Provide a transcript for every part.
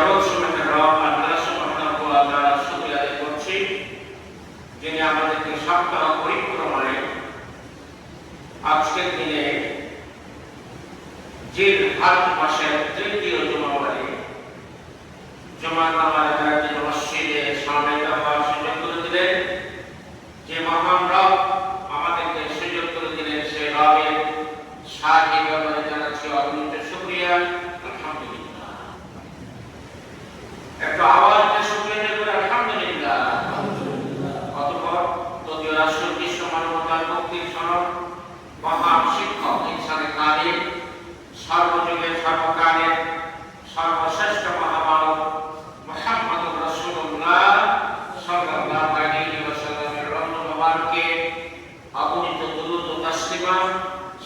জগৎ সমেতের রব আল্লাহ সুবহানাহু ওয়া তাআলা শুকরিয়া আদায় করছি, যিনি আমাদেরকে সপ্তাহ পরিক্রমায় আজকের দিনে জিলহজ মাসের তৃতীয় জুমাবারে জুমার নামাজে মসজিদে শামিল হওয়ার সুযোগ করে দিলেন। যে মহান রব আমাদেরকে সুযোগ করে দিলেন, সেই রবের সাহায্যে ব্যাপারে জানাচ্ছি অগণিত শুকরিয়া। আলহামদুলিল্লাহ। একটু আওয়াজে শুকরিয়া করে আলহামদুলিল্লাহ। অতঃপর তদীয় রাসূল বিশ্ব মানবতার মুক্তির সনদ মহান শিক্ষক ইনসানে কারিম সর্বযুগের সর্বকালের সর্বশ্রেষ্ঠ মহামানব মুহাম্মদুর রাসূলুল্লাহ সাল্লাল্লাহু আলাইহি ওয়াসাল্লামের রওজা মুবারকে অগণিত দুরূদ ও তাসলিমাত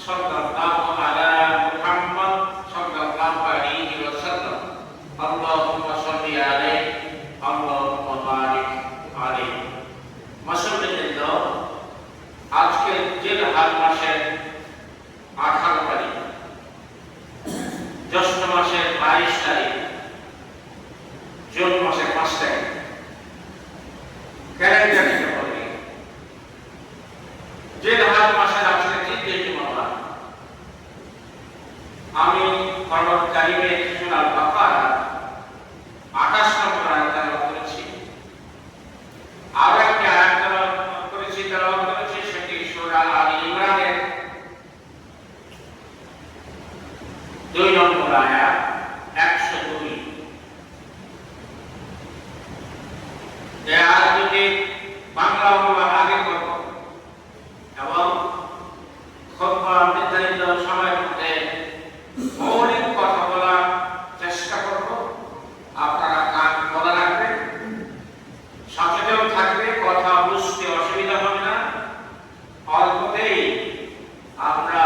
সাল্লাল্লাহু আলা মুহাম্মদ সাল্লাল্লাহু আলাইহি ওয়াসাল্লাম। আল্লাহুম্মা সাল্লি আলাইহি আল্লাহুম্মা বারিক আলাইহি। মাশাআল্লাহ, আজকে জিলহজ মাসের 18 তারিখ, জ্যৈষ্ঠ মাসের 22 তারিখ, জুন মাসের 5 তারিখ। ক্যালেন্ডারে বলে জিলহজ মাসের আজকে তৃতীয় জুমাবার। আমি কোরআন কারীমের সূরা বাকারা 28 নম্বর আয়াত তেলাওয়াত করেছি। আর একটি আয়াত তেলাওয়াত করেছি, সেটি সূরা আলে ইমরানের 2 নম্বর আয়াত 102। এই আয়াত যদি বাংলা অনুবাদ আগে করব এবং খুতবা নির্ধারিত সময়ের মধ্যে মৌলিক কথা বলার চেষ্টা করব, আপনারা কান খোলা রাখবেন, সচেতন থাকবে, কথা বুঝতে অসুবিধা হবে না। অল্পতেই আমরা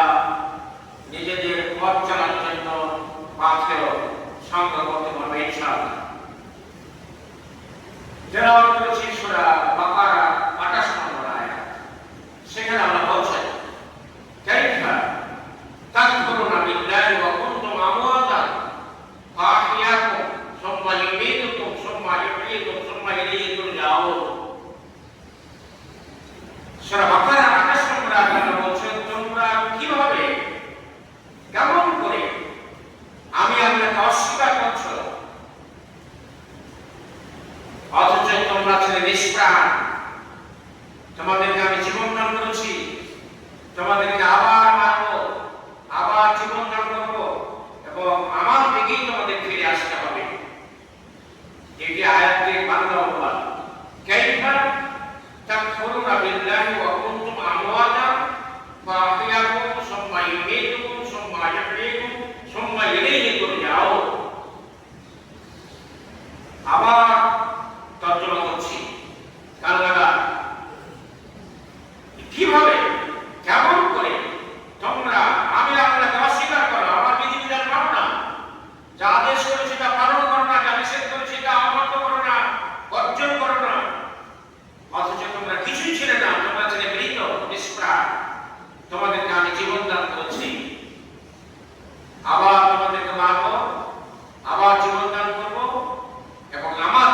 নিজেদের পথ চলার জন্য পাথেও সংগ্রহ করতে পারবো ইনশাআল্লাহ। তেলাওয়াত করেছি সূরা বাকারা 28 নম্বর আয়াত। সেখানে আমরা বলছি, কাইফা তাকফুরুনা বিল্লাহি ওয়া কুনতুম আমওয়াতান ফাআহইয়াকুম সুম্মা ইউমীতুকুম সুম্মা ইহয়ীকুম সুম্মা ইলাইহি তুরজাউন। সূরা বাকারা 28 নম্বর আয়াতে বলছে, তোমরা কিভাবে, কেমন করে আমি আল্লাহকে অস্বীকার করছো, অথচ তোমরা ছিলে নিষ্প্রাণ। তোমাদেরকে আমি জীবন দান করেছি, তোমাদেরকে আবার মারবো, আবার জীবন দান করবো এবং আমার দিকেই তোমাদের ফিরে আসতে হবে। এটি আয়াতের বাংলা অনুবাদ। কাইফা তাকফুরুনা বিল্লাহি ওয়া কুনতুম আমওয়াতান ফাআহইয়াকুম সুম্মা ইউমীতুকুম সুম্মা ইহয়ীকুম সুম্মা ইলাইহি তুরজাউন। আবার তর্জমা করছি, কান্নারা কিভাবে, কেমন করে তোমরা আমি আল্লাহকে অস্বীকার করো, আমার বিধিবিধান মানো না, যা আদেশ করেছি তা পালন করো না, যা নিষেধ করেছি তা অমান্য করো না, বর্জন করো না, অথচ তোমরা কিছুই ছিলে না, তোমরা ছিলে মৃত, নিষ্প্রাণ। তোমাদেরকে আমি জীবন দান করেছি, আবার তোমাদেরকে মারবো, আবার জীবন দান করবো এবং আমার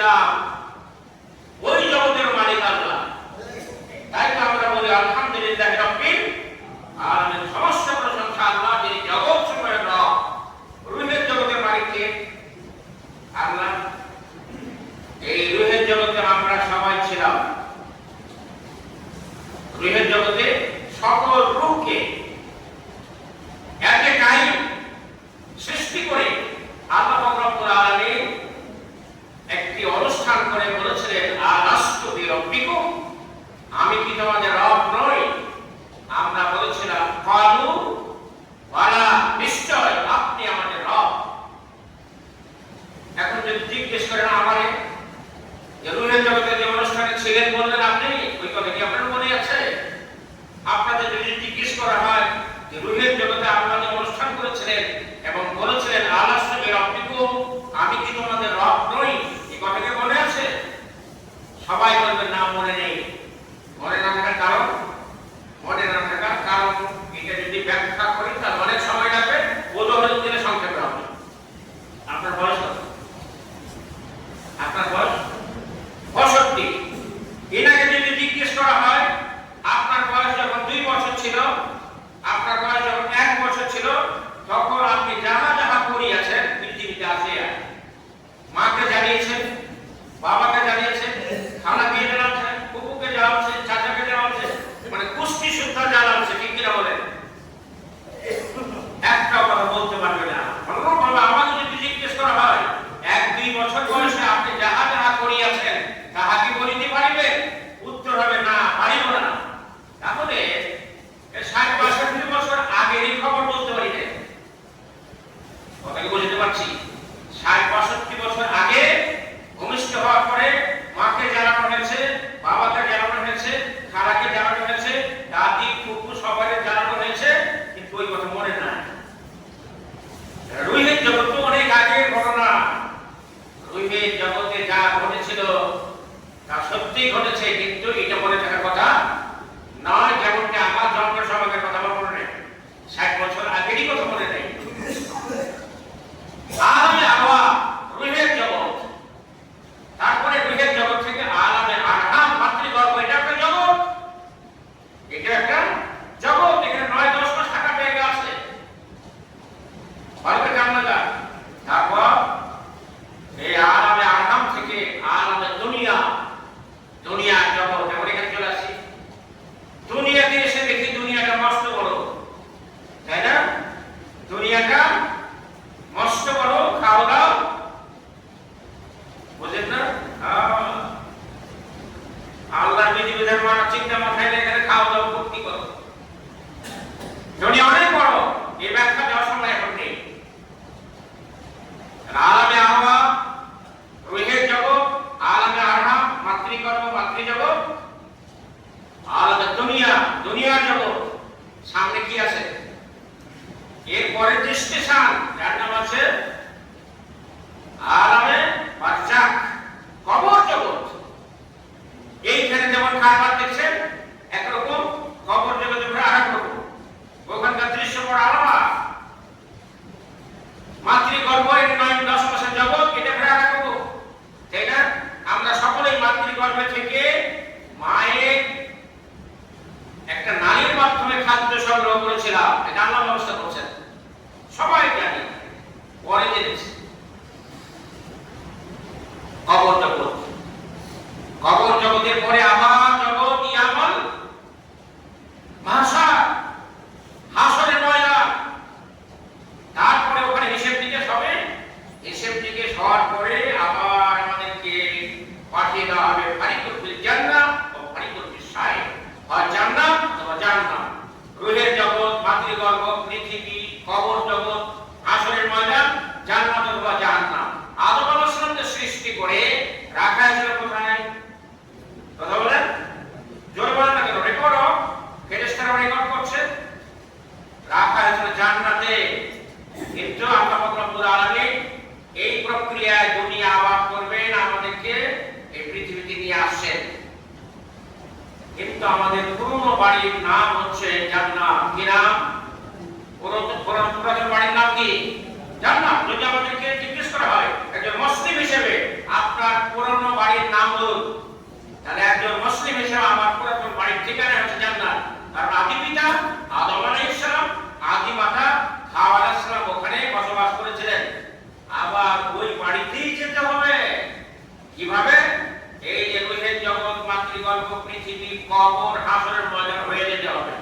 ছিলাম, ওই জগতের মালিক আল্লাহ। তাই তো আমরা বলি আলহামদুলিল্লাহ রাব্বিল আলামিন, সমস্ত প্রশংসা আল্লাহ, যিনি জগৎ সমূহের রব। রূহের জগতের মালিক কে? আল্লাহ। এই রূহের জগতে আমরা সবাই ছিলাম। রূহের জগতে সকল রূহকে এক এক টাইম সৃষ্টি করে আল্লাহ রব্বুল আলামিন একটি অনুষ্ঠান করে বলেছিলেন, আলাস্তু বিরাব্বিকুম, আমি কি তোমাদের রব নই? আমরা বলেছিলাম ক্বালু বালা, নিশ্চয় আপনি আমাদের রব। এখন যদি জিজ্ঞেস করেন আমারে যে রূহের জগতে যে অনুষ্ঠানে ছিলেন বললেন আপনি, ওই কথা কি আপনার মনে আছে? আপনাদের যদি জিজ্ঞেস করা হয় যে রূহের জগতে আপনারা যে অনুষ্ঠান করেছিলেন এবং বলেছিলেন আলাস্তু বিরাব্বিকুম, আমি কি তোমাদের রব নই, এই কথা কি মনে আছে? সবাই বলবেন না, মনে নেই। মনে না থাকার কারণ, এটা যদি ব্যাখ্যা করি তাহলে অনেক সময় লাগবে, উদাহরণ দিলে সংক্ষেপে হবে। আপনার বয়স কত? আপনার বয়স 65। এটাকে যদি জিজ্ঞেস করা হয় আপনার বয়স যখন 2 বছর ছিল, আপনার বয়স যখন 1 বছর ছিল, তখন আপনি যাহা যাহা করিয়াছেন পৃথিবীতে আসিয়া, মাকে জানিয়েছেন, বাবাকে জানিয়েছেন, খালাকে জানাচ্ছেন, ফুপুকে জানাচ্ছেন, চাচাকে জানাচ্ছেন, মানে কুষ্টি সুদ্ধা জানাচ্ছেন, ঠিক কিনা বলেন? একটা কথা বলতে পারবে না। বাবা, আমাকে যদি জিজ্ঞেস করা হয় 1-2 বছর বয়সে আপনি যাহা যাহা করিয়াছেন তাহা কি বলিতে পারিবেন? উত্তর হবে না, পারিব না। তাহলে 60-62 বছর আগেরই খবর বলতে পারি না। কথা কি বুঝতে পারছি? 60-62 বছর আগে ভূমিষ্ঠ হওয়ার পরে মাকে জানানো হয়েছে, বাবাকে জানানো হয়েছে, খালাকে জানানো হয়েছে, দাদি ফুপু সবাইকে জানানো হয়েছে, কিন্তু ওই কথা মনে নাই। রূহের জগৎ তো অনেক আগের ঘটনা। রূহের জগতে যা ঘটেছিল তা সত্যি ঘটেছে, কিন্তু এটা মনে থাকার কথা নয়। যেমনটা আমার জন্মের সময়ের কথা আমার মনে নেই, 60 বছর আগেরই কথা মনে নেই। আলামে আরওয়াহ রূহের জগৎ, তারপরে রূহের জগৎ থেকে আলামে আরহাম মাতৃগর্ভ, এটা একটা জগৎ। এটা একটা জগৎ, এখানে 9-10 মাস থাকার জায়গা আছে, ভালো করে জানা যায়। তারপর এই আলামে আরহাম থেকে আলামে দুনিয়া, দুনিয়া জগৎ, যেমন এখানে চলে আসি। দুনিয়াতে এসে দেখি দুনিয়াটা মস্ত বড়, তাই না? দুনিয়াটা মস্ত বড়, খাওয়া দাও, বুঝেন না? আল্লাহর বিধিবিধান মানার চিন্তা মাথায় রেখে খাওয়া দাওয়া ভর্তি করো। দুনিয়া অনেক বড়, এই ব্যাখ্যা দেওয়ার সময় এখন নেই। আলামে আরওয়াহ রূহের জগৎ, আলামে আরহাম মাতৃগর্ভ মাতৃজগৎ, আলাদা দুনিয়া দুনিয়ার জগৎ। সামনে কি আছে? এরপরে যে স্টেশন, যার নাম আছে আলামে বারজাখ, কবর জগৎ। এইখানে যেমন কারবার দেখছেন একরকম, কবর জগতে আরেক রকম, ওখানকার দৃশ্য বড় আলাদা। মাতৃগর্ভ 9-10 মাসের জগৎ, এটা আরেক রকম, তাই না? আমরা সকলেই মাতৃগর্ভে থেকে মায়ের একটা নালীর মাধ্যমে খাদ্য সংগ্রহ করেছিলাম, এটা আল্লাহ ব্যবস্থা করছেন, সবাই জানি, পরে জেনেছি। কবর জগৎ, কবর জগতের পরে আবার জগৎ ইয়ামল মাহশার, হাসরের ময়দান। তারপরে ওখানে হিসেব নিকেশ হবে, হিসেব নিকেশ হওয়ার পরে আবার আমাদেরকে পাঠিয়ে দেওয়া হবে ফারিকুল ফিল জান্নাহ ও ফারিকুল ফিস সাইর, হয় জান্নাত অথবা জাহান্নাম। রূহের জগৎ, মাতৃগর্ভ, পৃথিবী, কবর জগৎ, হাসরের ময়দান, জান্নাত অথবা জাহান্নাম। আদম আলাইহিস সালামকে সৃষ্টি করে রাখা হয়েছিল কোথায়? কথা বলেন, জোরে বলেন না কেন? রেকর্ড, ফেরেশতারা রেকর্ড করছে। রাখা হয়েছিল জান্নাতে। কিন্তু আল্লাহ রব্বুল আলামিন এই প্রক্রিয়ায় দুনিয়া আবাদ করবেন, আমাদেরকে এই পৃথিবীতে নিয়ে আসছেন। কিন্তু আমাদের পুরনো বাড়ির নাম হচ্ছে জান্নাত। কি নাম? পুরাতন বাড়ির নাম কি? জান্নাত। যদি আমাদেরকে জিজ্ঞেস করা হয় একজন মুসলিম হিসেবে আপনার পুরনো মাতৃগর্ভ, পৃথিবী, কবর, হাসরের ময়দান হয়ে যেতে হবে।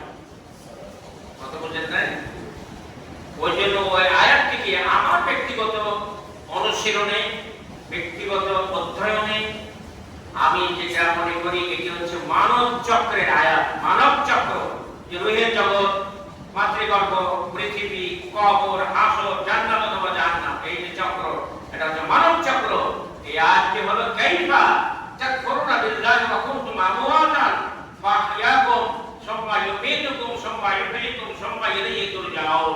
কথা বুঝেন না? ওই জন্য ওই আয়াতটিকে আমার ব্যক্তিগত অনুশীলনে, ব্যক্তিগত অধ্যয়নে আমি যেটা মনে করি এটি হচ্ছে মানব চক্রের আয়াত। মানব চক্র, যে রুহের জগৎ, মাতৃগর্ভ, পৃথিবী, কবর, হাসর, জান্নাত অথবা জাহান্নাম, এই যে চক্র, এটা হচ্ছে মানব চক্র। এই আয়াতটি হলো কাইফা তাকফুরুনা বিল্লাহি ওয়া কুনতুম আমওয়াতান ফাহইয়াকুম সুম্মা ইউমীতুকুম সুম্মা ইউহয়িকুম সুম্মা ইলাইহি তুরজাউন।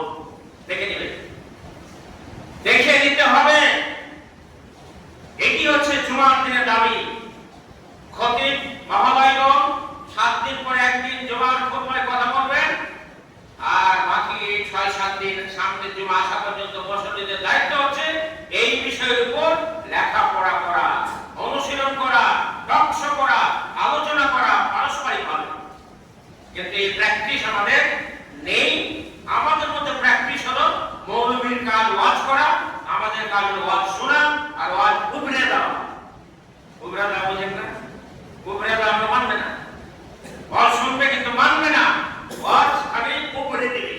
দেখে নেবেন, দেখে নিতে হবে। এটি হচ্ছে জুমার দিনের দাবি। খতিব মহোদয়গণ 7 দিন পরে একদিন জুমার খুতবায় কথা বলবেন, আর বাকি 6-7 দিন সামনের জুমা আসা পর্যন্ত মুসল্লিদের দায়িত্ব হচ্ছে এই বিষয়ের উপর লেখাপড়া করা, অনুশীলন করা, টকশ করা, আলোচনা করা পারস্পরিকভাবে। কিন্তু এই প্র্যাকটিস আমাদের নেই। আমাদের মধ্যে প্র্যাকটিস হলো মৌলবীর কাজ ওয়াজ করা, আমাদের কাজ হলো ওয়াজ শোনা আর ওয়াজ উবরে দেওয়া। উবরে দেওয়া বুঝেন না? উবরে দেওয়া আমরা মানবে না। ওয়াজ শুনবে কিন্তু মানবে না, ওয়াজ খালি উপরে দিবে।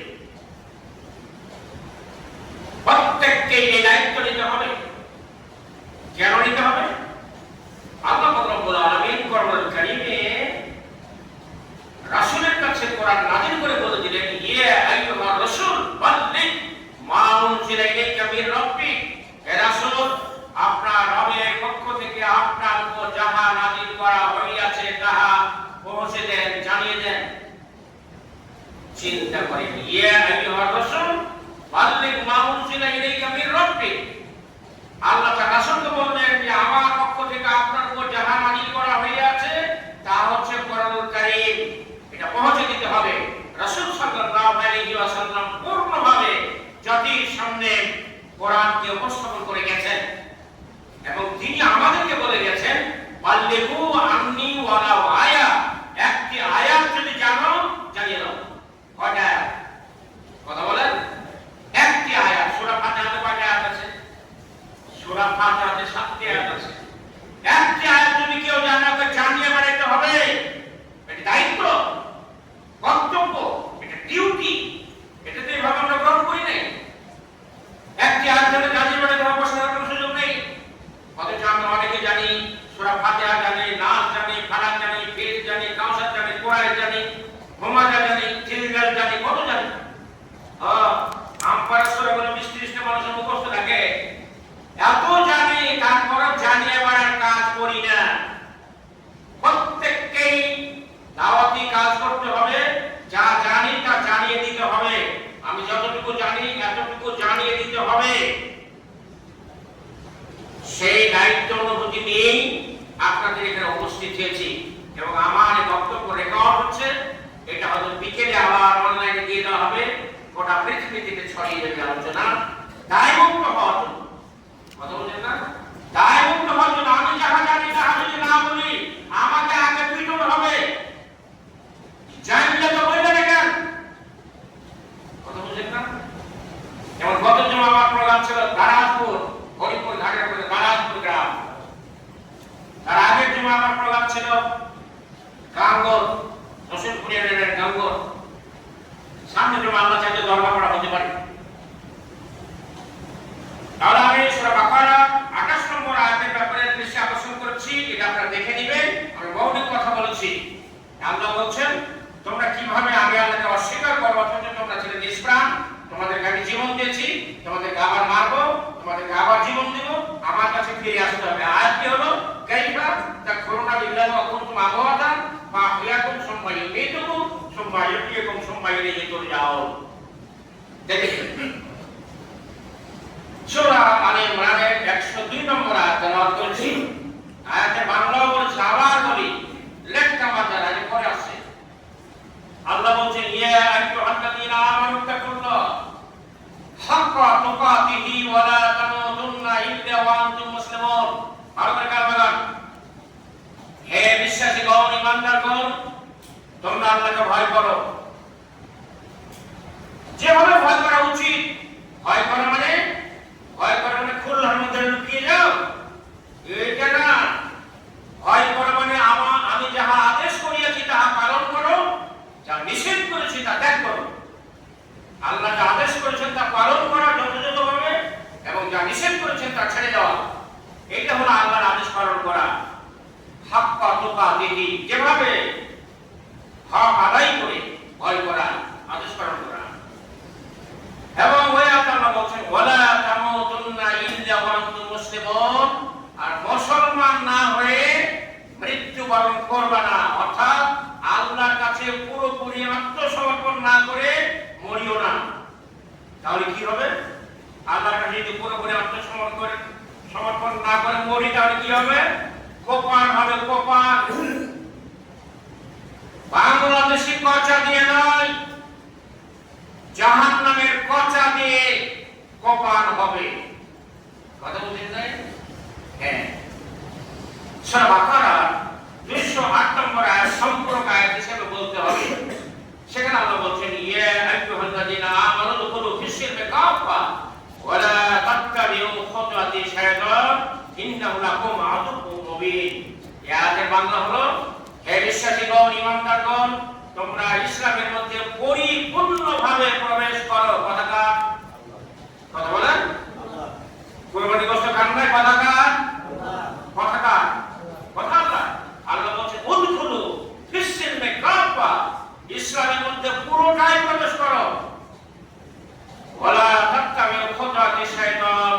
প্রত্যেককে এই দায়িত্ব নিতে হবে। কেন নিতে হবে? আল্লাহ রাব্বুল আলামিন কোরআনুল কারীমে রাসূলের কাছে কোরআন নাযিল করে বলে দিলেন, ইয়া আইয়ুহার রাসূল বাল্লিগ মা উনজিলা ইলাইকা মির রাব্বিক। হে রাসূল, আপনার রবের পক্ষ থেকে আপনার উপর যাহা নাযিল করা হইয়াছে তাহা পৌঁছে দেন, জানিয়ে দেন। চিন্তা করেন, ইয়া আইয়ুহার রাসূল বাল্লিগ মা উনজিলা ইলাইকা মির রাব্বিক। আল্লাহ তাআলা রাসূলকে বললেন যে আমার পক্ষ থেকে আপনার উপর যাহা নাযিল করা হইয়াছে তা হচ্ছে কোরআনুল কারীম, এটা পৌঁছে দিতে হবে। রাসূল সাল্লাল্লাহু আলাইহি ওয়াসাল্লাম পূর্ণভাবে জাতির সামনে কোরআনকে উপস্থাপন করে গেছেন এবং তিনি আমাদেরকে বলে গেছেন, বাল্লিগু আন্নী ওয়ালাউ আয়া। একটি আয়াত যদি জানো জানিয়ে দাও। কয়টা আয়াত? কথা বলেন। একটি আয়াত। সূরা ফাতিহাতে কয়টা আয়াত আছে? সূরা ফাতিহাতে 7টি আয়াত আছে। একটি আয়াত যদি কেউ জানে ওকে জানিয়ে বেড়াতে হবে। এটা দায়িত্ব, কর্তব্য, এটা ডিউটি। এটাতে এভাবে আমরা গ্রহণ করি নাই। একটি আয়াত জানে জানিয়ে বেড়াতে হবে, বসার কোনো সুযোগ নেই। অথচ আমরা অনেকে জানি, সূরা ফাতিহা জানি, নাস জানি, ফালাক জানি, ফিল জানি, কাউসার জানি, কুরাইশ জানি, হুমাযা জানি, জিলজাল জানি, কত জানি। আমপারা সূরাগুলো 20-30টা মানুষের মুখস্থ থাকে। এত জানি, তারপরও জানিয়ে বেড়ার কাজ করি না। প্রত্যেককেই দাওয়াতি কাজ করতে হবে। যা জানি তা জানিয়ে দিতে হবে। আমি যতটুকু জানি এতটুকু জানিয়ে দিতে হবে। সেই দায়িত্ব অনুভূতি নিয়েই আপনাদের এখানে উপস্থিত হয়েছি এবং আমার এই বক্তব্য রেকর্ড হচ্ছে। এটা হয়তো বিকেলে আবার অনলাইনে দিয়ে দেওয়া হবে, গোটা পৃথিবী থেকে ছড়িয়ে যাবে আলোচনা। দায়মুক্ত হওয়ার জন্য, কথা বলছেন না? দায়মুক্ত হওয়ার জন্য। আমি যাহা জানি তাহা যদি না বলি আমাকে আগে পিটন হবে। জানলে তো বললে দেখেন, কথা বলছেন না? যেমন গত জন্য আমার প্রোগ্রাম ছিল দারাজপুর, হরিপুর ঘাটের মধ্যে দারাজপুর গ্রাম। তার আগের জন্য আমার প্রোগ্রাম ছিল গাঙ্গর, রসুলপুর ইউনিয়নের গাঙ্গর। সামনে জন্য আল্লাহ চাইতে দরবার করা হতে পারে। তাহলে আমি সূরা বাকারা 28 নম্বর আয়াতের ব্যাপারে দৃষ্টি আকর্ষণ করছি। এটা আপনারা দেখে নেবেন। আমি মৌলিক কথা বলেছি। আল্লাহ বলছেন, তোমরা কিভাবে আগে আল্লাহকে অস্বীকার করো, অথচ তোমরা ছিলে নিষ্প্রাণ। তোমাদেরকে আমি জীবন দিয়েছি, তোমাদেরকে আবার মারবো, তোমাদেরকে আবার জীবন দেব, আমার কাছে ফিরে আসতে হবে। আয়াতটি হলো কাইফা তাকফুরুনা বিল্লাহি ওয়া কুনতুম আমওয়াতান ফাহইয়াকুম সুম্মা ইউমীতুকুম সুম্মা ইহয়িকুম সুম্মা ইলাইহি তুরজাউন। দেখেন, সূরা আলে ইমরানের 102 নম্বর আয়াত তেলাওয়াত করেছি। আয়াতের বাংলাও বলেছি, আবার বলি, লেখা মাত্রা আগে পরে আসছে। আল্লাহ বলছেন, ইয়া আইয়ুহাল্লাযীনা আমানু তাকুল্লাহ হাক্কা তুকাতিহি ওয়া লা তামুতুন্না ইল্লা ওয়া আনতুম মুসলিমুন। আরবের কালমাগান, হে বিশ্বাসীগণ, ঈমানদারগণ, তোমরা আল্লাহকে ভয় করো যেভাবে ভয় করা উচিত। ভয় করা মানে খুলনার মধ্যে লুকিয়ে যাও, এটা না। ভয় করা মানে আমি যাহা হাক্কা তুকাতিহি, যেভাবে হক আদায় করে ভয় করা, আদেশ পালন করা। এবং ওই আল্লাহ বলছেন ওয়ালা তামুতুন্না ইল্লা ওয়া আনতুম মুসলিমুন, আর মুসলমান না হয়ে মৃত্যুবরণ করবে না, অর্থাৎ আল্লাহর কাছে পুরোপুরি আত্মসমর্পণ না করে মরিও না। তাহলে কি হবে? আল্লাহর কাছে যদি পুরোপুরি সমর্পণ না করে মরি, তাহলে কি হবে? কোপান হবে, কোপান। বাংলাদেশি কচা দিয়ে নয়, জাহান্নামের কচা দিয়ে কোপান হবে। কথা বুঝেন নাই? হ্যাঁ। সূরা বাকারা 208 নম্বর আয়াত সম্পূর্ণ আয়াত হিসেবে বলতে হবে। সেখানে আল্লাহ বলছেন ইয়া আইয়ুহাল্লাযীনা আমানু দুখুলু ফিস-সিলমি কাফা ওয়া লা তাত্তাবিউ খুতুওয়াতি শাইতান ইন্নাহু লাকুম আদুউম মুবিন। এই আয়াতের বাংলা হলো, হে বিশ্বাসীগণ, ঈমানদারগণ, তোমরা ইসলামের মধ্যে পরিপূর্ণভাবে প্রবেশ করো। কথাকার কথা বলেন, কুরবানি গোশত খান নাই, কথাকার কথাকার কথা আল্লাহ। আল্লাহ বলছেন উদখুলু ফিস-সিলমি কাফা, ইসলামের মধ্যে পুরোটাই প্রবেশ করো। ওয়ালা তাত্তাবিউ খুতুওয়াতি শাইতান,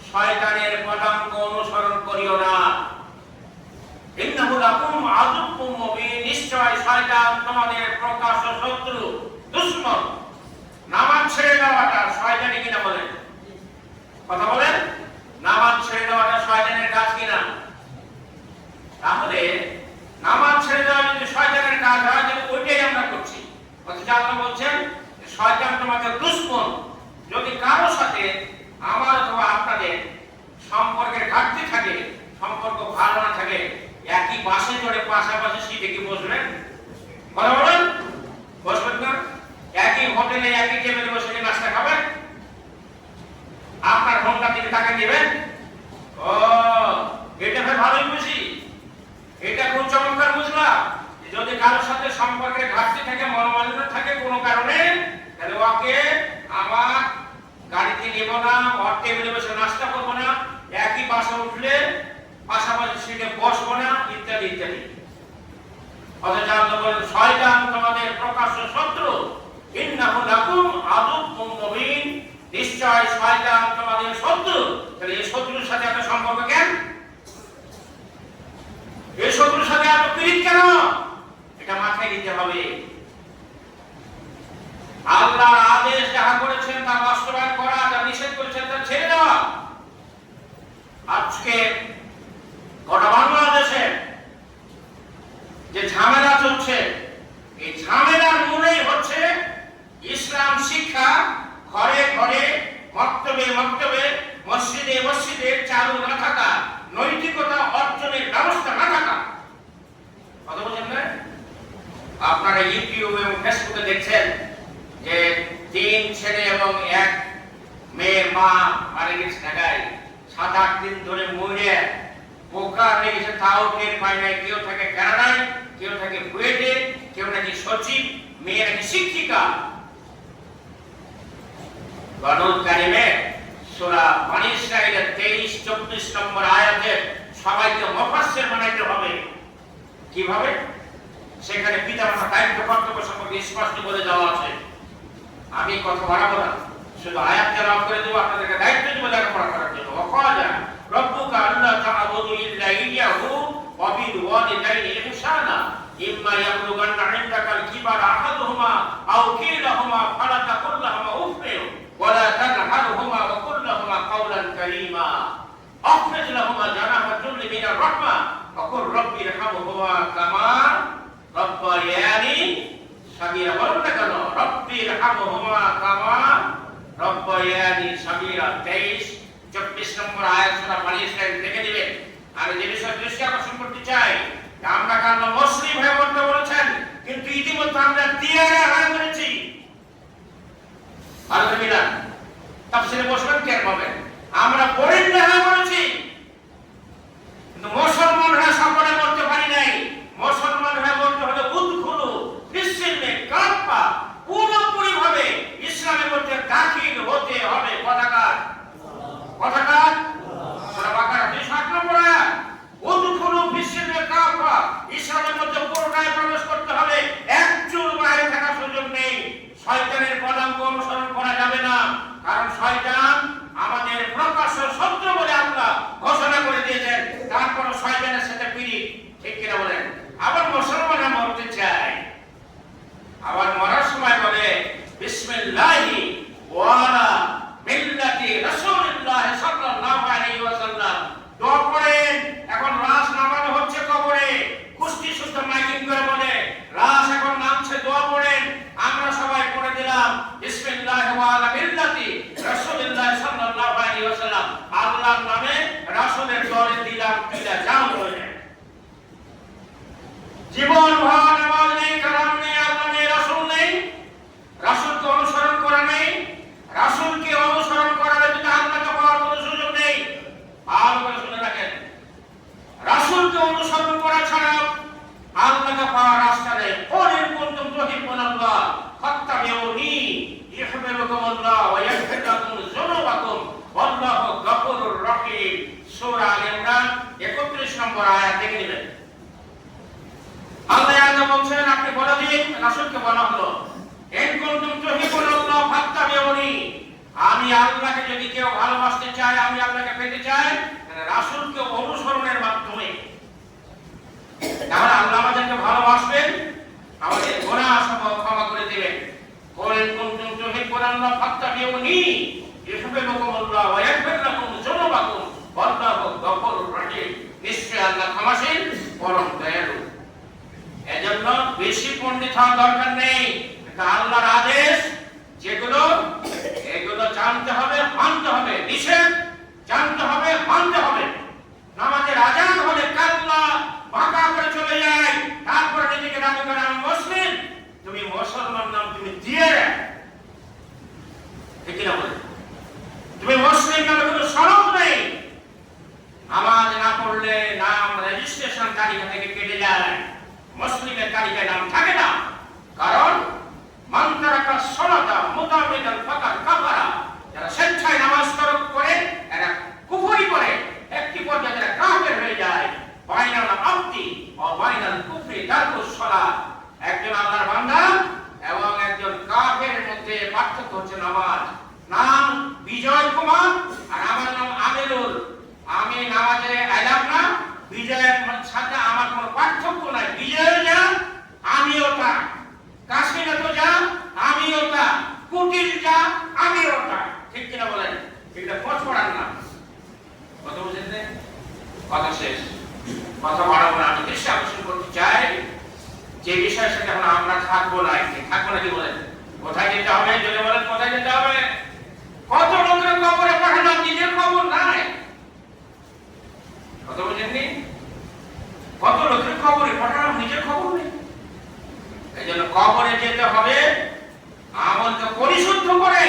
শয়তানের পদাঙ্ক অনুসরণ করিও না। ইন্নাহু লাকুম আদুউম মুবিন, নিশ্চয় শয়তান তোমাদের প্রকাশ্য শত্রু, দুশমন। নামাজ ছেড়ে দেওয়াটা শয়তানি কিনা বলেন? কথা বলেন, নামাজ ছেড়ে দেওয়াটা শয়তানের কাজ কিনা? তাহলে নামাজ ছেড়ে দেওয়া যদি শয়তানের কাজ হয়, তাহলে ওইটাই আমরা করছি। অথচ আল্লাহ বলছেন শয়তান তোমাদের দুশমন। যদি কারো সাথে আমার অথবা আপনাদের সম্পর্কের ঘাটতি থাকে, সম্পর্ক ভালো না থাকে, একই বাসে চড়ে পাশাপাশি সিটে কি বসবেন? কথা বলেন, বসবেন না? একই হোটেলে একই টেবিলে বসে নাস্তা খাবেন? আপনার ঘন্টা দিকে টাকা দিবেন? ও, এটা ভাই ভালোই বুঝি, এটা খুব চমৎকার বুঝলাম। যদি কারোর সাথে সম্পর্কের ঘাটতি থাকে, মনোমালিন্য থাকে কোনো কারণে, তাহলে ওকে আমার গাড়িতে নেব না, ওর টেবিলে বসে নাস্তা করবো না, একই বাসে উঠলে পাশাপাশি সিটে বসবো না, ইত্যাদি ইত্যাদি। অথচ আল্লাহ বলেন শয়তান তোমাদের প্রকাশ্য শত্রু, ইন্নাহু লাকুম আদুউম মুবিন, নিশ্চয় শয়তান তোমাদের শত্রু। তাহলে এই শত্রুর সাথে এত সম্পর্ক কেন? এই শত্রুর সাথে এত পীড়িত কেন? এটা মাথায় নিতে হবে। আল্লাহর আদেশ যাহা করেছেন তা বাস্তবায়ন করা, যা নিষেধ করেছেন তা ছেড়ে দেওয়া। আজকে গোটা বাংলাদেশে যে ঝামেলা চলছে, এই ঝামেলার মূলেই হচ্ছে ইসলাম শিক্ষা ঘরে ঘরে, মক্তবে মক্তবে, মসজিদে মসজিদে চালু না থাকা, নৈতিকতা অর্জনের ব্যবস্থা না থাকা। কথা বলছেন না? আপনারা ইউটিউব এবং ফেসবুকে দেখছেন যে 3 ছেলে এবং 1 মেয়ের মা মারা গেছে ঢাকায়। 7-8 দিন ধরে মরে পোকা হয়ে গেছে, তাও টের পায় নাই। কেউ থাকে কানাডায়, কেউ থাকে বুয়েটে, কেউ নাকি সচিব, মেয়ে নাকি শিক্ষিকা। গণুল কারিমে সূরা বনী ইসরাঈলের 23-24 নম্বর আয়াতে সবাইকে মুফাসসির বানাইতে হবে। কিভাবে? সেখানে পিতামাতার দায়িত্ব কর্তব্য সম্পর্কে স্পষ্ট বলে দেওয়া আছে। আমি কথা বাড়াবো না, শুধু আয়াত তেলাওয়াত করে দেব, আপনাদেরকে দায়িত্ব দেব লেখাপড়া করার জন্য। ওয়াকালা রাব্বুকা আল্লা তা'বুদু ইল্লা ইয়্যাহু ওয়া বিল ওয়ালিদাইনি ইহসানা ইম্মা ইয়াবলুগান্না ইনদাকাল কিবারা আহাদুহুমা আও কিলাহুমা ফালা তাকুল লাহুমা উফফিন ওয়া লা তানহারহুমা ওয়া কুল লাহুমা কাওলান কারীমা আখরিজ লাহুমা জানাহা যুল্লি মিনার রাহমা ওয়া কুর রাব্বি ইরহামহুমা কামা রাব্বায়ানি সাগীরা। বলুন না কেন? রাব্বি ইরহামহুমা কামা রাব্বায়ানি সাগীরা। 23-24 নম্বর আয়াত সূরা বনী ইসরাঈল দেখে দিবেন। আমি যে বিষয়ে দৃষ্টি আকর্ষণ করতে চাই, আমরা কারণ মুসলিম হয়ে বলতে বলেছেন, কিন্তু ইতিমধ্যে আমরা দিয়ারা হয়ে পড়েছি। আলহামদুলিল্লাহ, তাফসীরে বসবেন কেন পাবেন? আমরা পরিণত হয়ে পড়েছি, কিন্তু মুসলমান হয়ে সকলে বলতে পারি নাই। মুসলমান হয়ে বলতে হলে উদখুলু ফিস-সিলমি কাফা, পুরোপুরি ভাবে ইসলামের মধ্যে দাখিল হতে হবে। কথাকার কথাকার সূরা বাকারা 208 নম্বর আয়াত, উদখুলু ফিস-সিলমি কাফা, জীবন ভর নামাজ নেই, কালাম নেই, আল্লাহ নেই, রাসূল নেই, রাসূলকে অনুসরণ করা নেই, রাসূলকে অনুসরণ করার জন্য আল্লাহকে পাওয়ার কোনো সুযোগ নেই। ভালো করে শুনে রাখেন, রাসূলকে অনুসরণ করা ছাড়া আল্লাহকে পাওয়ার রাস্তা নেই। কুল কুনতুম তুহিব্বুনাল্লাহ ফাত্তাবিউনি ইউহিব্বুকুমুল্লাহ ওয়া ইয়াগফির লাকুম যুনুবাকুম ওয়াল্লাহু গফুরুর রহিম। সূরা আল ইমরান 31 নম্বর আয়াত দেখে নেবেন। আল্লাহ আয়াতে বলছেন, আপনি বলে দিন, রাসূলকে বলা হলো, ইন কুনতুম তুহিব্বুনাল্লাহ ফাত্তাবিউনি, আমি আল্লাহকে যদি কেউ ভালোবাসতে চায়, আমি আল্লাহকে পেতে চাই, তাহলে রাসূলকে অনুসরণের মাধ্যমে। তাহলে আল্লাহ আমাদেরকে ভালোবাসবেন, আমাদের গুনাহ সব ক্ষমা করে দিবেন। কুল কুনতুম তুহিব্বুনাল্লাহ ফাত্তাবিউনি ইউহিব্বুকুমুল্লাহ ওয়া ইয়াগফির লাকুম যুনুবাকুম ওয়াল্লাহু গফুরুর রহিম। নিশ্চয়ই আল্লাহ ক্ষমাশীল, পরম দয়ালু। এজন্য বেশি পণ্ডিত হওয়ার দরকার নেই। এটা আল্লাহর আদেশ, যেগুলো এগুলো জানতে হবে, মানতে হবে। নিষেধ জানতে হবে, মানতে হবে। নামাজের আযান হলে কাল্লা বাঁকা করে চলে যায়, তারপর নিজেকে দাবি করে আমি মুসলিম। তুমি মুসলমান নাম তুমি দিয়ে ঠিক না বলে, তুমি মুসলিম নামে কোনো সনদ নেই। নামাজ না পড়লে নাম রেজিস্ট্রেশন তালিকা থেকে কেটে যায়, মুসলিমের তালিকায় নাম থাকে না। কারণ মান তারাকা সলাতা মুতাআম্মিদান ফাকাদ কাফারা, যারা স্বেচ্ছায় নামাজ তরক করে এরা কুফরি করে, একটি পর্যায়ে তারা কাফের হয়ে যায়। বাইনাল আবদি ওয়া বাইনাল কুফরি তারকুস সালাত, একজন আল্লাহর বান্দা এবং একজন কাফেরের মধ্যে পার্থক্য হচ্ছে নামাজ। নাম বিজয় কুমার আর আমার নাম আমিরুল। আমি নামাজে আইলাম না, বিজয়ের সাথে আমার কোনো পার্থক্য নাই। বিজয় যা আমিও তা, কাশিনা তো যা আমিও তা, কুটিল যা আমিও তা। ঠিক কিনা বলেন? এটা পথ পড়ার না। কথা বুঝেছেন? কথা শেষ, কথা বাড়াবো না। আমি দৃষ্টি আকর্ষণ করতে চাই যে বিষয়ের সাথে এখন আমরা থাকবো না। থাকবো না কি বলেন? কোথায় যেতে হবে? যদি বলেন কোথায় যেতে হবে? কত লোকের কবরে পাঠানো, নিজের খবর নাই। কথা বুঝেননি? কত লোকের কবরে পাঠানো, নিজের খবর নেই। এই জন্য কবরে যেতে হবে আমলকে পরিশুদ্ধ করে।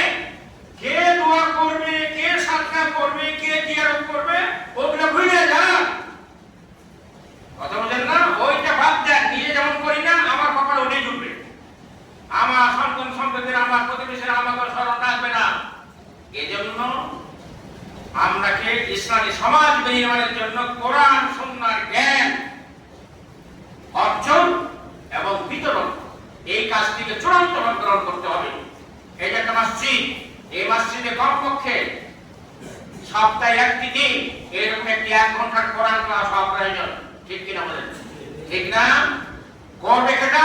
কে দোয়া করবে, কে সাদকা করবে, কে জিয়ারত করবে, ওগুলো ভুলে যান। কথা বুঝেন না? ওইটা বাদ দেন। নিজে যেমন করি না, আমার কপালে ওটাই জুটবে। আমার সন্তান সম্পদের, আমার প্রতিবেশীরা আমাকে স্মরণ রাখবে না। এজন্য আমরাকে ইসলামী সমাজ নির্মাণের জন্য কোরআন সুন্নাহর জ্ঞান অর্জন এবং বিতরণ, এই কাজটিকে চূড়ান্তভাবে গ্রহণ করতে হবে। এটা একটা মসজিদ, এই মসজিদে কমপক্ষে সপ্তাহে একটি দিন এরকম একটি 1 ঘন্টার কোরআন ক্লাস হওয়া প্রয়োজন। ঠিক কিনা বলেন? ঠিক না? করবে কেটা?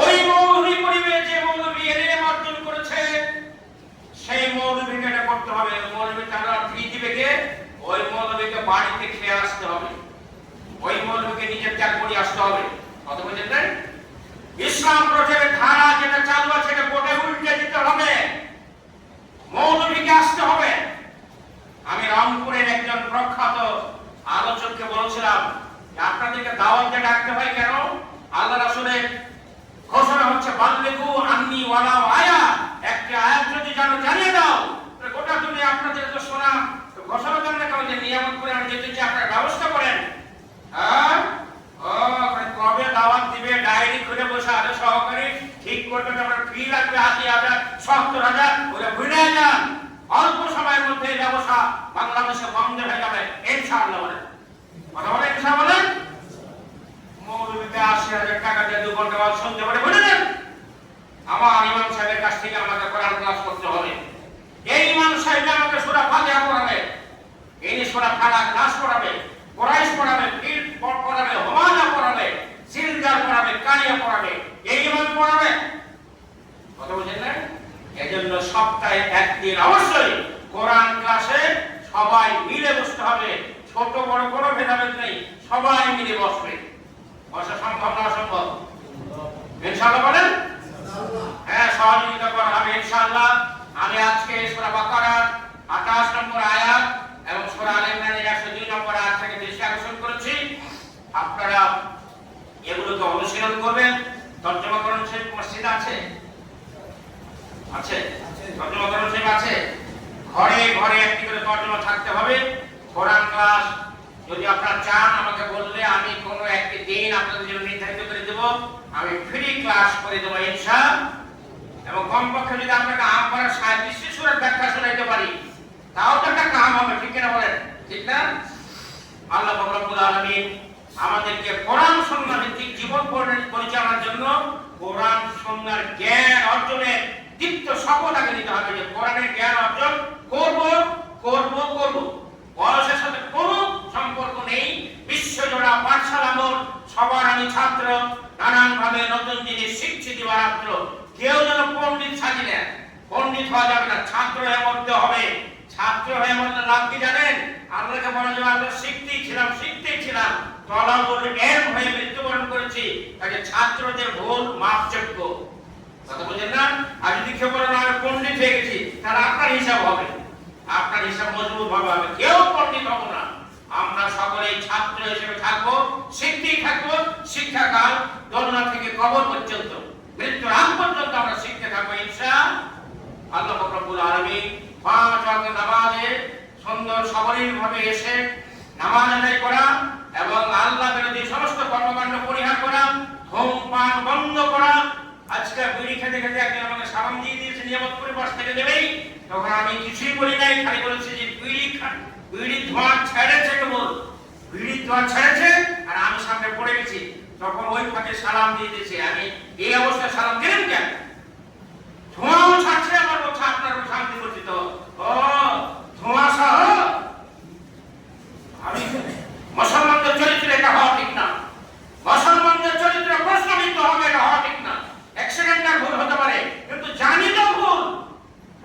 ওই মৌলভী পরিবে যে মৌলভী এলএম অর্জন করেছে, সেই মৌলভীকে এটা করতে হবে। মৌলভী তারা ফি দিবে কে? ওই মৌলভীকে বাড়িতে খেয়ে আসতে হবে, ওই মৌলভীকে নিজের ত্যাগ করে আসতে হবে। কত বুঝেন না? ইসলাম প্রচারের ধারা যেটা চালু আছে সেটা গোটা উল্টে দিতে হবে, মৌলভীকে আসতে হবে। আমি রংপুরের একজন প্রখ্যাত আলোচককে বলছিলাম যে আপনাদেরকে দাওয়াত দিয়ে ডাকতে হয় কেন? আল্লাহ রাসূলের ঘোষণা হচ্ছে বাল্লিগু আন্নী ওয়ালাউ আয়া, একটা আয়াত যদি জানো জানিয়ে দাও। গোটা দুনিয়া আপনাদের তো শোনা ঘোষণা জানেন না, কারণ যে নিয়ামত করে আমি যেতে চাই আপনারা ব্যবস্থা করেন। হ্যাঁ, ও কবে দাওয়াত দিবে ডায়েরি করে বসে আরে সহকারী ঠিক করবে, আপনার ফি লাগবে 80,000 70,000, ওরা ভুলে যান। অল্প সময়ের মধ্যে এই ব্যবসা বাংলাদেশে বন্ধ হয়ে যাবে ইনশাআল্লাহ। বলেন কথা বলেন, ইনশাআল্লাহ বলেন। মৌলভীতে 80,000 টাকা দিয়ে 2 ঘন্টা ওয়াজ শুনতে পারে, বুঝে নেন। আমার ইমাম সাহেবের কাছ থেকে আমাকে কোরআন ক্লাস করতে হবে। এই ইমাম সাহেব আমাকে সূরা ফাতিহা পড়াবে, ইনি সূরা ফালাক নাস পড়াবে, কুরাইশ পড়াবে, ফিল পড়াবে, হুমাযা পড়াবে, সিলজার পড়াবে, কারিয়া পড়াবে, এই ইমাম পড়াবে। কথা বুঝেন না? এজন্য সপ্তাহে একদিন অবশ্যই কোরআন ক্লাসে সবাই মিলে বসতে হবে। ছোট বড় কোনো ভেদাভেদ নেই, সবাই মিলে বসবে। বসা সম্ভব না অসম্ভব? ইনশাআল্লাহ বলেন। হ্যাঁ, সহযোগিতা করা হবে ইনশাআল্লাহ। আমি আজকে সূরা বাকারার 28 নম্বর আয়াত এবং সূরা আলে ইমরানের 102 নম্বর আয়াত থেকে দৃষ্টি আকর্ষণ করেছি। আপনারা এগুলোকে অনুশীলন করবেন। তর্জমাকরণ শরীফ মসজিদে আছে, আছে তর্জমাকরণ শরীফ আছে। ঘরে ঘরে একটি করে তর্জমা থাকতে হবে। কোরআন ক্লাস যদি আপনারা চান আমাকে বললে আমি কোনো একটি দিন আপনাদের জন্য নির্ধারিত করে দেব, আমি ফ্রি ক্লাস করে দেবো ইনশাআল্লাহ। এবং কমপক্ষে যদি আপনাকে আমপারা 37 সূরার ব্যাখ্যা শোনাইতে পারি তাও তো একটা কাম হবে, ঠিক কিনা বলেন? ঠিক না? আল্লাহ রাব্বুল আলামিন আমাদেরকে কোরআন সুন্নাহ ভিত্তিক জীবন পরিচালনার জন্য কোরআন সুন্নাহর জ্ঞান অর্জনের দীপ্ত শপথ আগে নিতে হবে যে কোরআনের জ্ঞান অর্জন করব করব করব। বয়সের সাথে কোনো সম্পর্ক নেই। বিশ্বজোড়া পাঠশালা মোট সবার আমি ছাত্র, নানানভাবে নতুন জিনিস শিখছি দিবারাত্র। কেউ যেন পণ্ডিত সাজি না, পণ্ডিত হওয়া যাবে না, ছাত্র হয়ে মরতে হবে। ছাত্র হয়ে মরতে লাভ কি জানেন? আল্লাহকে বলা যাবে আমরা শিখতেই ছিলাম তলাবুল ইলম হয়ে মৃত্যুবরণ করেছি। তাকে ছাত্রদের ভুল মাপযোগ্য, কথা বুঝেন না? আর যদি কেউ বলেন আমি পণ্ডিত হয়ে গেছি, তাহলে আপনার হিসাব হবে, আপনার হিসাব মজবুত ভাবে হবে। কেউ পণ্ডিত হব না, আমরা সকলেই ছাত্র হিসেবে থাকবো, শিখতেই থাকবো। শিক্ষাকাল দোলনা থেকে কবর পর্যন্ত, মৃত্যুর আগ পর্যন্ত আমরা শিখতে থাকবো ইনশাআল্লাহ। আল্লাহ রাব্বুল আলামিন 5 ওয়াক্ত নামাজে সুন্দর সাবলীল ভাবে এসে নামাজ আদায় করা এবং আল্লাহ বিরোধী সমস্ত কর্মকাণ্ড পরিহার করা, ধূমপান বন্ধ করা। আজকে বিড়ি খেতে খেতে একজন আমাকে সালাম দিয়ে দিয়েছে নিয়ামত করে পাশ থেকে দেবেই, তখন আমি কিছুই বলি নাই, খালি বলেছি যে বিড়ি ধোঁয়া ছেড়েছে, কেবল বিড়ি ধোঁয়া ছেড়েছে আর আমি সামনে পড়ে গেছি। তখন ওই ফাঁকে সালাম দিয়ে দিয়েছে। আমি এই অবস্থায় সালাম দিলেন কেন? ধোঁয়াও ছাড়ছে, আমার বলছে আপনার শান্তি করছি তো। ও ধোঁয়া সহ আমি মুসলমানদের চরিত্র এটা হওয়া ঠিক না। মুসলমানদের চরিত্র প্রশ্নবিদ্ধ হবে, এটা হওয়া ঠিক না। অ্যাক্সিডেন্টাল ভুল হতে পারে, কিন্তু জানি তো ভুল।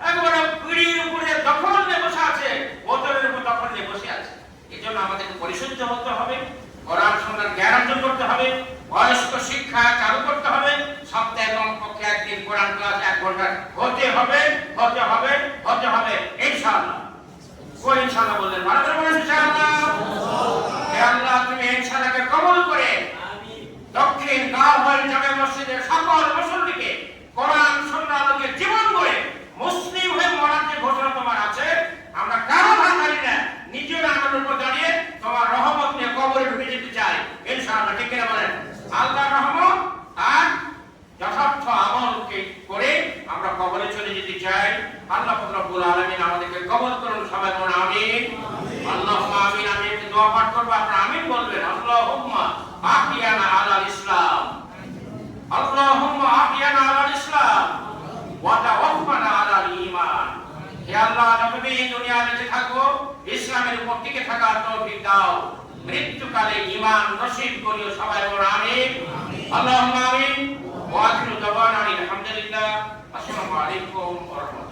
একবারে পিড়ির উপরে দখল নিয়ে বসে আছে, বোতলের উপর দখল নিয়ে বসে আছে। এই জন্য আমাদেরকে পরিশুদ্ধ হতে হবে, কোরআন সুন্নাহর জ্ঞান অর্জন করতে হবে, বয়স্ক শিক্ষা চালু করতে হবে। সপ্তাহে কমপক্ষে একদিন কোরআন ক্লাস 1 ঘন্টা হতে হবে ইনশাআল্লাহ। কোন ইনশাআল্লাহ বললেন? ভালো করে বলেন ইনশাআল্লাহ। হে আল্লাহ, তুমি ইনশাআল্লাহকে কবুল করে দক্ষিণ গাওয়াল জামে মসজিদের সকল মুসল্লিকে কোরআন সুন্নাহ আলোকে জীবন করে মুসলিম হয়ে মরার যে ঘোষণা তোমার আছে, আমরা কারো ভাঙারি না, নিজের আমলের উপর দাঁড়িয়ে তোমার রহমত নিয়ে কবরে ঢুকে যেতে চাই ইনশাআল্লাহ। ঠিক কিনা বলেন? আল্লাহর রহমত আর যথার্থ আমলকে করে আমরা কবরে চলে যেতে চাই। আল্লাহ রাব্বুল আলামিন আমাদেরকে কবুল করুন। সবাই বলুন আমিন। আল্লাহুম্মা আমিন। আমি একটু দোয়া পাঠ করব, আপনারা আমিন বলবেন। আল্লাহুম্মা আহিয়ানা আলাল ইসলাম, আল্লাহুম্মা আহিয়ানা আলাল ইসলাম ওয়া তাওয়াফানা আলাল ঈমান। হে আল্লাহ, যতদিন দুনিয়া বেঁচে থাকবো ইসলামের উপর টিকে থাকার তৌফিক দাও, মৃত্যুকালে ঈমান নসিব করিও। সবাই বলুন আমিন। আল্লাহুম্মা আমিন। ওয়া আখিরু দাওয়ানা আলহামদুলিল্লাহ। আসসালামু আলাইকুম ওয়া রাহমাতুল্লাহ।